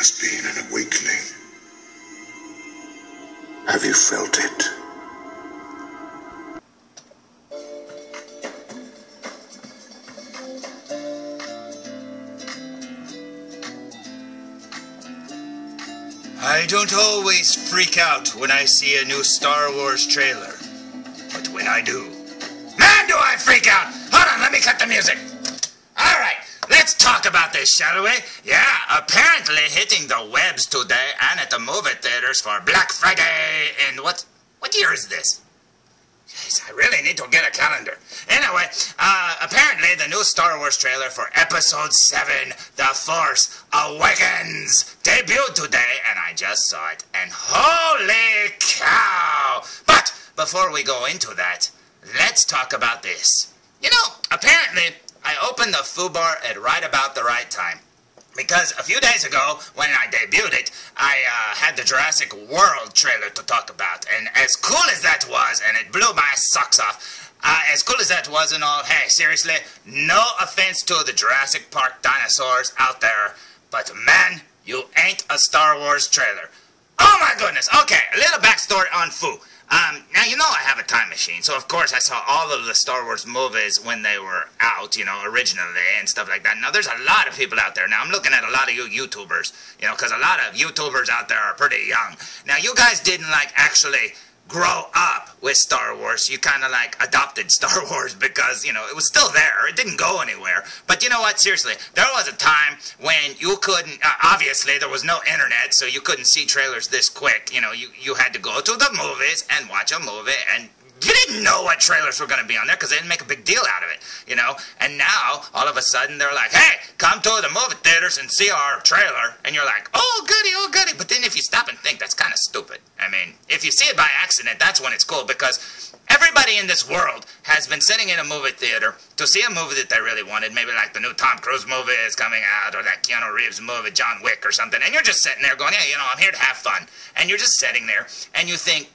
has been an awakening. Have you felt it? I don't always freak out when I see a new Star Wars trailer. But when I do, man, do I freak out! Hold on, let me cut the music. Alright, let's talk about this, shall we? Yeah, apparently hitting the webs today and at the movie theaters for Black Friday in what year is this? Jeez, I really need to get a calendar. Anyway, apparently the new Star Wars trailer for Episode VII, The Force Awakens, debuted today, and I just saw it, and holy cow! But before we go into that, let's talk about this. You know, apparently, I opened the foobar at right about the right time. Because a few days ago, when I debuted it, I had the Jurassic World trailer to talk about. And as cool as that was, and it blew my socks off, as cool as that was and all, hey, seriously, no offense to the Jurassic Park dinosaurs out there, but man, you ain't a Star Wars trailer. Oh my goodness, okay, a little backstory on Foo. Now, you know I have a time machine, so of course I saw all of the Star Wars movies when they were out, you know, originally and stuff like that. Now, there's a lot of people out there. Now, I'm looking at a lot of you YouTubers, you know, because a lot of YouTubers out there are pretty young. Now, you guys didn't, like, actually grow up with Star Wars. You kind of, like, adopted Star Wars because, you know, it was still there. It didn't go anywhere. But you know what? Seriously, there was a time when you couldn't, obviously, there was no internet, so you couldn't see trailers this quick. You know, you had to go to the movies and watch a movie, and you didn't know what trailers were going to be on there because they didn't make a big deal out of it, you know? And now, all of a sudden, they're like, hey, come to the movie theaters and see our trailer. And you're like, oh, goody. But then if you stop and think, that's kind of stupid. I mean, if you see it by accident, that's when it's cool because everybody in this world has been sitting in a movie theater to see a movie that they really wanted. Maybe like the new Tom Cruise movie is coming out or that Keanu Reeves movie, John Wick or something. And you're just sitting there going, yeah, you know, I'm here to have fun. And you're just sitting there and you think,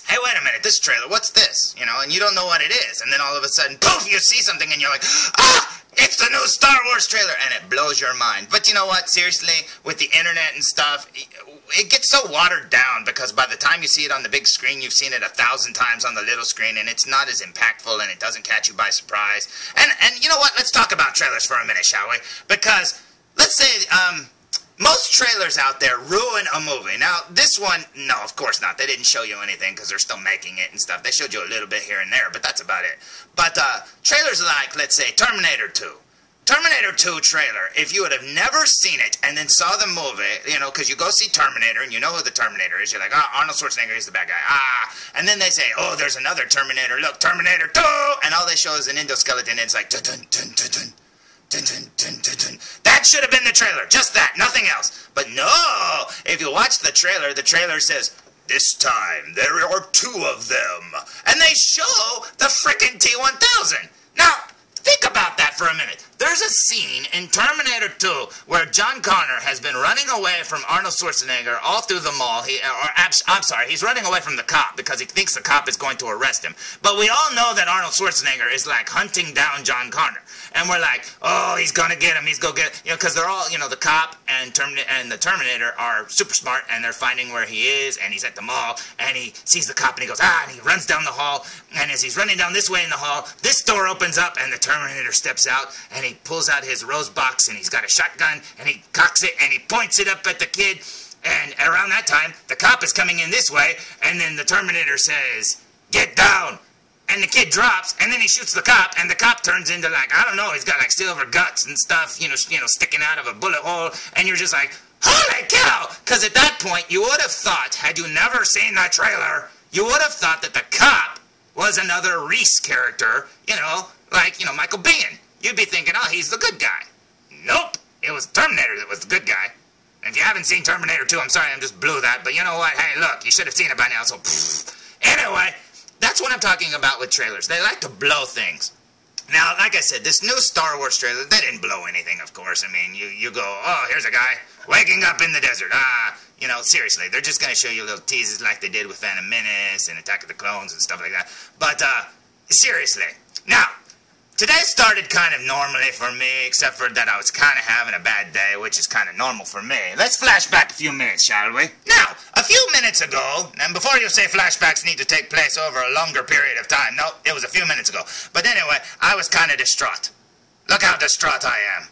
hey, wait a minute, this trailer, what's this? You know, and you don't know what it is. And then all of a sudden, poof, you see something and you're like, ah, it's the new Star Wars trailer. And it blows your mind. But you know what, seriously, with the internet and stuff, it gets so watered down because by the time you see it on the big screen, you've seen it 1,000 times on the little screen and it's not as impactful and it doesn't catch you by surprise. And you know what, let's talk about trailers for a minute, shall we? Because, let's say, most trailers out there ruin a movie. Now, this one, no, of course not. They didn't show you anything because they're still making it and stuff. They showed you a little bit here and there, but that's about it. But trailers like, let's say, Terminator 2. Terminator 2 trailer, if you would have never seen it and then saw the movie, you know, because you go see Terminator and you know who the Terminator is. You're like, oh, Arnold Schwarzenegger is the bad guy. And then they say, oh, there's another Terminator. Look, Terminator 2. And all they show is an endoskeleton and it's like, dun-dun-dun-dun-dun. Dun, dun, dun, dun, dun. That should have been the trailer. Just that. Nothing else. But no! If you watch the trailer says, this time there are 2 of them. And they show the frickin' T-1000. Now, think about that for a minute. There's a scene in Terminator 2 where John Connor has been running away from Arnold Schwarzenegger all through the mall. He's running away from the cop because he thinks the cop is going to arrest him. But we all know that Arnold Schwarzenegger is like hunting down John Connor. And we're like, oh, he's going to get him. He's going to get him. You know, because they're all, you know, the cop and the Terminator are super smart and they're finding where he is and he's at the mall and he sees the cop and he goes, and he runs down the hall. And as he's running down this way in the hall, this door opens up and the Terminator steps out and he pulls out his rose box and he's got a shotgun and he cocks it and he points it up at the kid. And around that time, the cop is coming in this way and then the Terminator says, get down. And the kid drops, and then he shoots the cop, and the cop turns into, like, I don't know, he's got, like, silver guts and stuff, you know, sticking out of a bullet hole, and you're just like, holy cow! Because at that point, you would have thought, had you never seen the trailer, you would have thought that the cop was another Reese character, you know, like, you know, Michael Biehn. You'd be thinking, oh, he's the good guy. Nope, it was Terminator that was the good guy. And if you haven't seen Terminator 2, I'm sorry, I just blew that, but you know what, hey, look, you should have seen it by now, so, anyway, that's what I'm talking about with trailers. They like to blow things. Now, like I said, this new Star Wars trailer, they didn't blow anything, of course. I mean, you go, oh, here's a guy waking up in the desert. You know, seriously, they're just going to show you little teases like they did with Phantom Menace and Attack of the Clones and stuff like that. But, seriously. Now, Today started kind of normally for me, except for that I was kind of having a bad day, which is kind of normal for me. Let's flash back a few minutes, shall we? Now, a few minutes ago, and before you say flashbacks need to take place over a longer period of time, no, it was a few minutes ago. But anyway, I was kind of distraught. Look how distraught I am.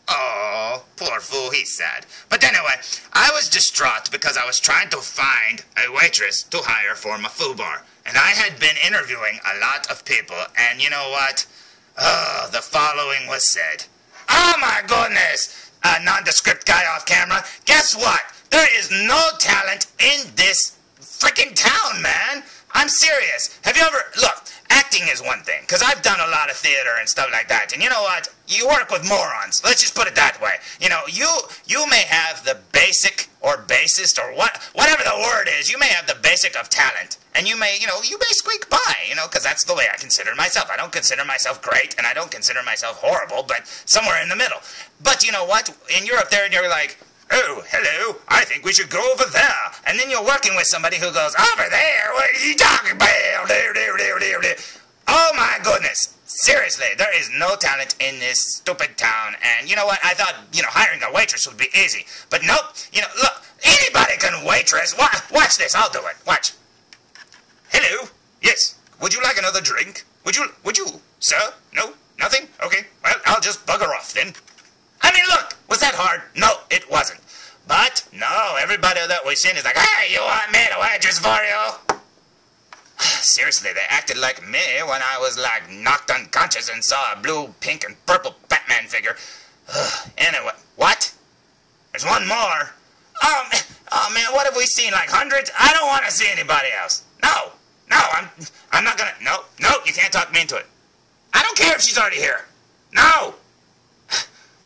Oh, poor fool, he's sad. But anyway, I was distraught because I was trying to find a waitress to hire for my foo bar. And I had been interviewing a lot of people, and you know what? Oh, the following was said. Oh my goodness! A nondescript guy off camera. Guess what? There is no talent in this freaking town, man. I'm serious. Have you ever... Look, acting is one thing, because I've done a lot of theater and stuff like that. And you know what? You work with morons. Let's just put it that way. You know, you may have the basic or basest or whatever the word is. You may have the basic of talent. And you may, you may squeak by, because that's the way I consider myself. I don't consider myself great, and I don't consider myself horrible, but somewhere in the middle. But you know what? And you're up there and you're like, oh, hello, I think we should go over there. And then you're working with somebody who goes, over there? What are you talking about? Oh my goodness. Seriously, there is no talent in this stupid town. And you know what? I thought, hiring a waitress would be easy. But nope. Look, anybody can waitress. Watch this. I'll do it. Watch. Hello? Yes. Would you like another drink? Would you, sir? No? Nothing? Okay. Well, I'll just bugger off then. I mean, look, was that hard? No, it wasn't. But, no, everybody that we've seen is like, hey, you want me to waitress for you? Seriously, they acted like me when I was, like, knocked unconscious and saw a blue, pink, and purple Batman figure. Anyway, what? There's one more. Oh, man, what have we seen, like hundreds? I don't want to see anybody else. No, I'm not gonna, no, you can't talk me into it. I don't care if she's already here. No.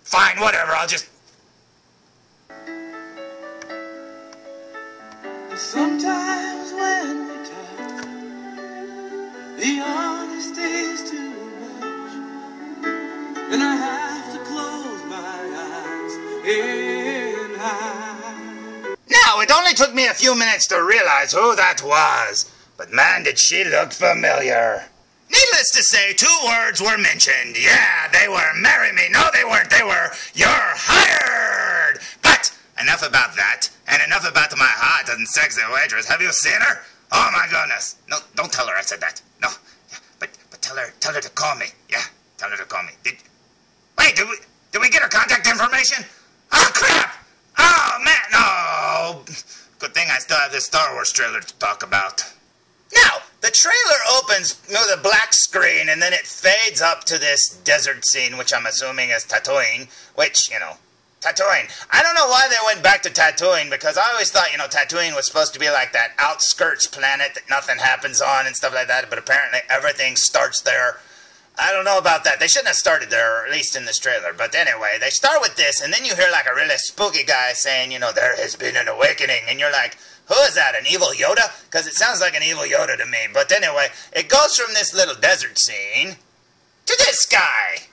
Fine, whatever, I'll just... Sometimes when we talk, the honesty is too much, and I have to close my eyes and hide. Now, it only took me a few minutes to realize who that was, but man, did she look familiar. Needless to say, 2 words were mentioned. Yeah, they were marry me. No, they weren't. They were you're hired. But enough about that, and enough about my hot and sexy waitress. Have you seen her? Oh my goodness. No, don't tell her I said that. No, but tell her to call me. Yeah, tell her to call me. Wait, did we get her contact information? Oh crap! Oh man, no. Good thing I still have this Star Wars trailer to talk about. Now, the trailer opens with a black screen, and then it fades up to this desert scene, which I'm assuming is Tatooine, which, Tatooine. I don't know why they went back to Tatooine, because I always thought, Tatooine was supposed to be like that outskirts planet that nothing happens on and stuff like that, but apparently everything starts there. I don't know about that. They shouldn't have started there, or at least in this trailer. But anyway, they start with this, and then you hear like a really spooky guy saying, there has been an awakening, and you're like, who is that, an evil Yoda? Because it sounds like an evil Yoda to me. But anyway, it goes from this little desert scene to this guy.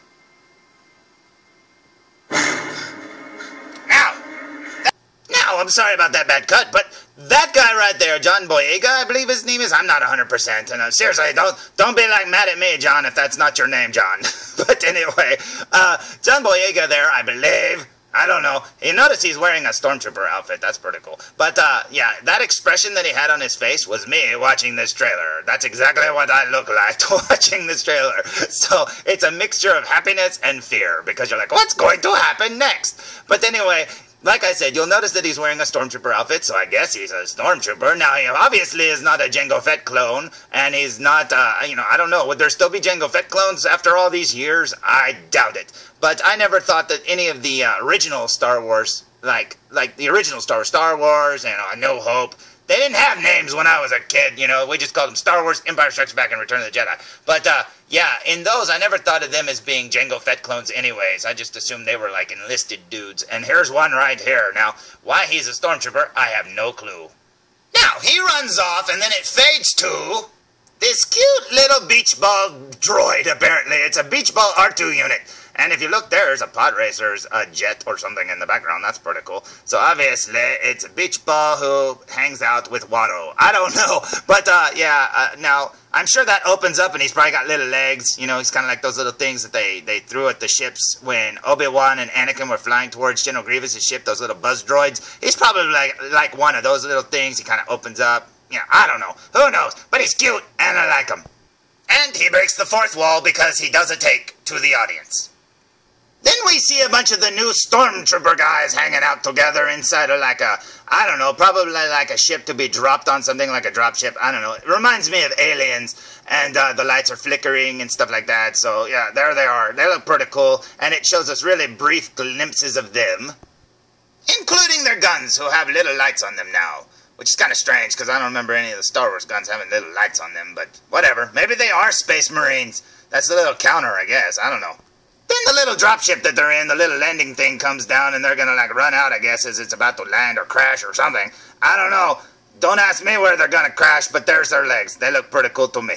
Now, I'm sorry about that bad cut, but that guy right there, John Boyega, I believe his name is. I'm not 100%. And seriously, don't be like mad at me, John, if that's not your name, John. But anyway, John Boyega there, I believe. I don't know. You notice he's wearing a stormtrooper outfit. That's pretty cool. But, yeah, that expression that he had on his face was me watching this trailer. That's exactly what I look like watching this trailer. So, it's a mixture of happiness and fear, because you're like, what's going to happen next? But anyway, like I said, you'll notice that he's wearing a stormtrooper outfit, so I guess he's a stormtrooper. Now, he obviously is not a Jango Fett clone, and he's not, I don't know. Would there still be Jango Fett clones after all these years? I doubt it. But I never thought that any of the original Star Wars, like the original Star Wars and A New Hope, they didn't have names when I was a kid, we just called them Star Wars, Empire Strikes Back, and Return of the Jedi. But, yeah, in those, I never thought of them as being Jango Fett clones anyways. I just assumed they were, like, enlisted dudes. And here's one right here. Now, why he's a stormtrooper, I have no clue. Now, he runs off, and then it fades to this cute little beach ball droid, apparently. It's a beach ball R2 unit. And if you look, there's a pod racer's a jet or something in the background. That's pretty cool. So obviously, it's a beach ball who hangs out with Watto. I don't know. But now, I'm sure that opens up and he's probably got little legs. You know, he's kind of like those little things that they threw at the ships when Obi-Wan and Anakin were flying towards General Grievous' ship, those little buzz droids. He's probably like one of those little things. He kind of opens up. Yeah, I don't know. Who knows? But he's cute, and I like him. And he breaks the fourth wall because he does a take to the audience. Then we see a bunch of the new Stormtrooper guys hanging out together inside of like a, I don't know, probably like a ship to be dropped on, something like a dropship. I don't know. It reminds me of Aliens, and the lights are flickering and stuff like that. So yeah, there they are. They look pretty cool, and it shows us really brief glimpses of them, including their guns, who have little lights on them now. Which is kind of strange, because I don't remember any of the Star Wars guns having little lights on them, but whatever. Maybe they are Space Marines. That's a little counter, I guess. I don't know. Then the little dropship that they're in, the little landing thing comes down, and they're gonna like run out, I guess, as it's about to land or crash or something. I don't know. Don't ask me where they're gonna crash, but there's their legs. They look pretty cool to me.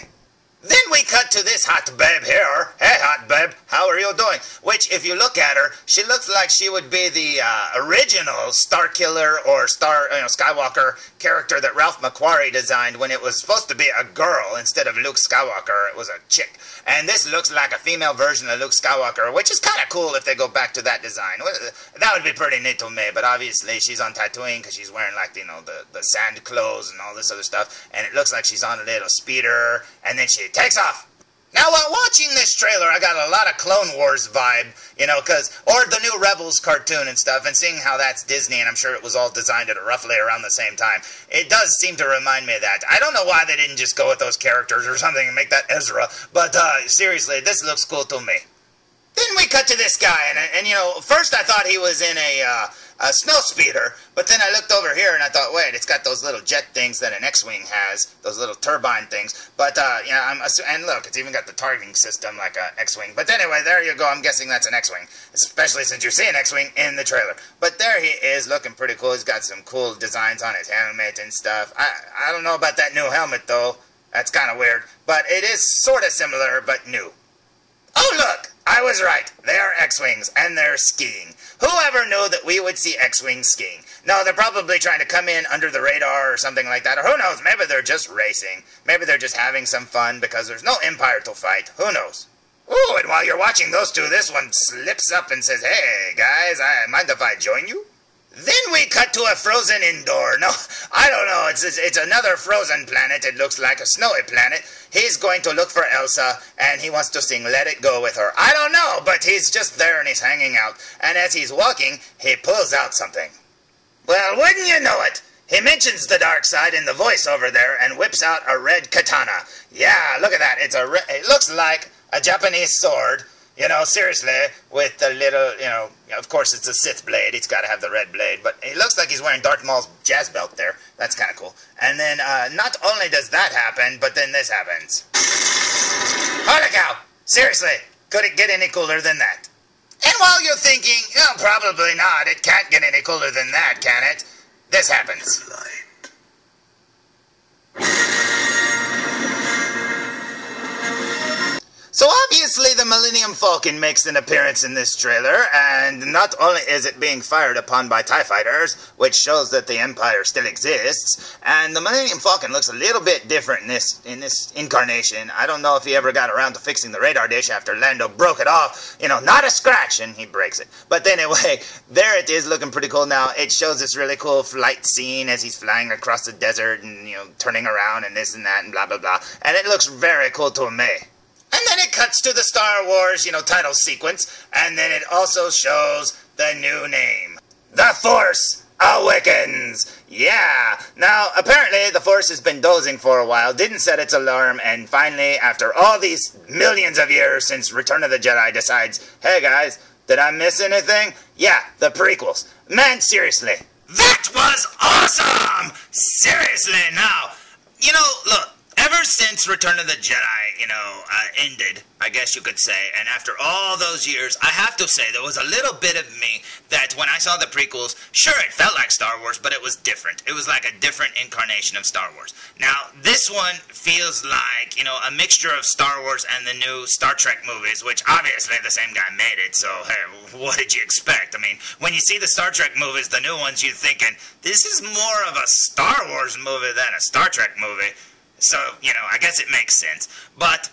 Then we cut to this hot babe here. Hey, hot babe, how are you doing? Which, if you look at her, she looks like she would be the original Starkiller or Skywalker character that Ralph McQuarrie designed when it was supposed to be a girl instead of Luke Skywalker. It was a chick. And this looks like a female version of Luke Skywalker, which is kind of cool if they go back to that design. That would be pretty neat to me, but obviously she's on Tatooine because she's wearing, like, you know, the sand clothes and all this other stuff, and it looks like she's on a little speeder, and then she takes off. Now, while watching this trailer, I got a lot of Clone Wars vibe, you know, or the new Rebels cartoon and stuff, and seeing how that's Disney, and I'm sure it was all designed at roughly around the same time. It does seem to remind me of that. I don't know why they didn't just go with those characters or something and make that Ezra, but seriously, this looks cool to me. Then we cut to this guy, and you know, first I thought he was in a snow speeder, but then I looked over here and I thought, wait, it's got those little jet things that an X-Wing has, those little turbine things, but, you know, and look, it's even got the targeting system like an X-Wing, but anyway, there you go, I'm guessing that's an X-Wing, especially since you see an X-Wing in the trailer, but there he is, looking pretty cool. He's got some cool designs on his helmet and stuff. I don't know about that new helmet, though. That's kind of weird, but it is sort of similar, but new. Oh, look! I was right. They are X-Wings, and they're skiing. Whoever knew that we would see X-Wings skiing? No, they're probably trying to come in under the radar or something like that, or who knows, maybe they're just racing. Maybe they're just having some fun because there's no Empire to fight. Who knows? Ooh, and while you're watching those two, this one slips up and says, hey, guys, mind if I join you? Then we cut to a frozen indoor. No, I don't know. It's another frozen planet. It looks like a snowy planet. He's going to look for Elsa, and he wants to sing Let It Go with her. I don't know, but he's just there and he's hanging out. And as he's walking, he pulls out something. Well, wouldn't you know it? He mentions the dark side in the voice over there and whips out a red katana. Yeah, look at that. It looks like a Japanese sword. You know, seriously, with the little, you know, of course it's a Sith blade. He's got to have the red blade. But it looks like he's wearing Darth Maul's jazz belt there. That's kind of cool. And then not only does that happen, but then this happens. Holy cow! Seriously, could it get any cooler than that? And while you're thinking, oh, probably not. It can't get any cooler than that, can it? This happens. So obviously the Millennium Falcon makes an appearance in this trailer, and not only is it being fired upon by TIE fighters, which shows that the Empire still exists, and the Millennium Falcon looks a little bit different in this incarnation. I don't know if he ever got around to fixing the radar dish after Lando broke it off. You know, not a scratch, and he breaks it. But anyway, there it is, looking pretty cool now. It shows this really cool flight scene as he's flying across the desert and, you know, turning around and this and that and blah, blah, blah. And it looks very cool to me. And then it cuts to the Star Wars, you know, title sequence, and then it also shows the new name. The Force Awakens! Yeah! Now, apparently, the Force has been dozing for a while, didn't set its alarm, and finally, after all these millions of years since Return of the Jedi, decides, hey guys, did I miss anything? Yeah, the prequels. Man, seriously. That was awesome! Seriously, now, you know, look. ever since Return of the Jedi, ended, I guess you could say, and after all those years, I have to say there was a little bit of me that when I saw the prequels, sure, it felt like Star Wars, but it was different. It was like a different incarnation of Star Wars. Now, this one feels like, a mixture of Star Wars and the new Star Trek movies, which obviously the same guy made it, so, hey, what did you expect? I mean, when you see the Star Trek movies, the new ones, you're thinking, this is more of a Star Wars movie than a Star Trek movie. So, I guess it makes sense. But,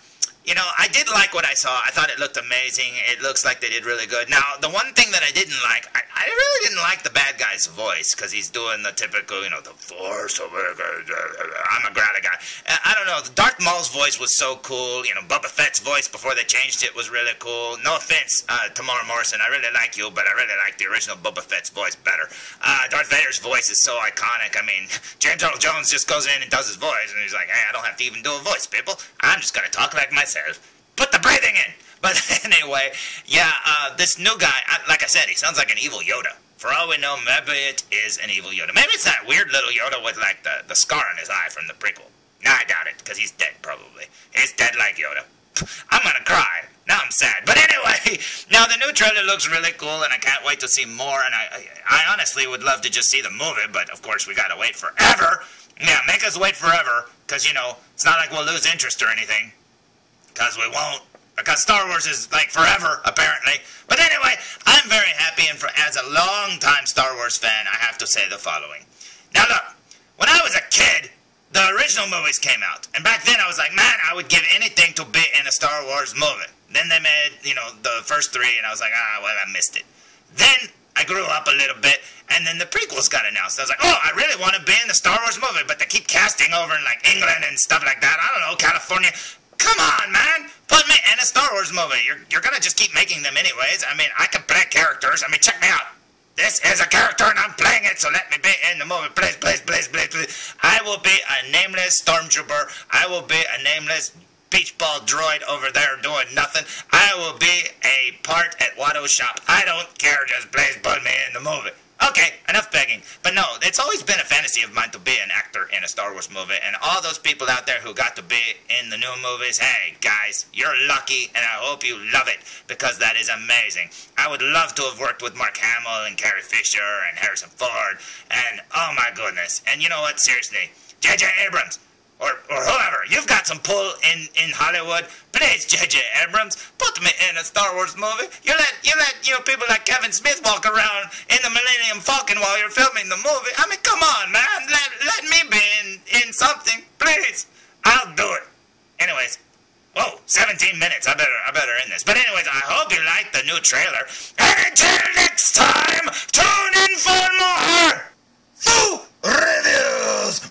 I did like what I saw. I thought it looked amazing. It looks like they did really good. Now, the one thing that I didn't like, I really didn't like the bad guy's voice, because he's doing the typical, the Force Awakens, I'm a grata guy. I don't know, Darth Maul's voice was so cool. Boba Fett's voice before they changed it was really cool. No offense, Tamara Morrison, I really like you, but I really like the original Boba Fett's voice better. Darth Vader's voice is so iconic. I mean, James Earl Jones just goes in and does his voice, and he's like, hey, I don't have to even do a voice, people. I'm just going to talk like myself. Put the breathing in. But anyway, yeah, this new guy, like I said, he sounds like an evil Yoda. For all we know, maybe it is an evil Yoda. Maybe it's that weird little Yoda with, like, the scar on his eye from the prequel. Nah, I doubt it, because he's dead, probably. He's dead like Yoda. I'm gonna cry. Now I'm sad. But anyway, now the new trailer looks really cool, and I can't wait to see more, and I honestly would love to just see the movie, but of course we gotta wait forever. Yeah, make us wait forever, because, it's not like we'll lose interest or anything. Because we won't. Because Star Wars is, like, forever, apparently. But anyway, I'm very happy, and as a long-time Star Wars fan, I have to say the following. Now look, when I was a kid, the original movies came out. And back then I was like, man, I would give anything to be in a Star Wars movie. Then they made, the first three, and I was like, well, I missed it. Then I grew up a little bit, and then the prequels got announced. I was like, oh, I really want to be in the Star Wars movie, but they keep casting over in, like, England and stuff like that. I don't know, California. Come on, man! Put me in a Star Wars movie. You're gonna just keep making them anyways. I mean, I can play characters. I mean, check me out. This is a character and I'm playing it, so let me be in the movie. Please, please, please, please, please. I will be a nameless stormtrooper. I will be a nameless beach ball droid over there doing nothing. I will be a part at Watto's shop. I don't care. Just please put me in the movie. Okay, enough begging. But no, it's always been a fantasy of mine to be an actor in a Star Wars movie, and all those people out there who got to be in the new movies, hey, guys, you're lucky, and I hope you love it, because that is amazing. I would love to have worked with Mark Hamill and Carrie Fisher and Harrison Ford, and oh my goodness. And you know what, seriously, J.J. Abrams, or whoever, you've got some pull in Hollywood. Please, J.J. Abrams, put me in a Star Wars movie. You let people like Kevin Smith walk around in the Millennium Falcon while you're filming the movie. I mean, come on, man. Let me be in something, please. I'll do it. Anyways, whoa, 17 minutes. I better end this. But anyways, I hope you liked the new trailer. And until next time, tune in for more reviews.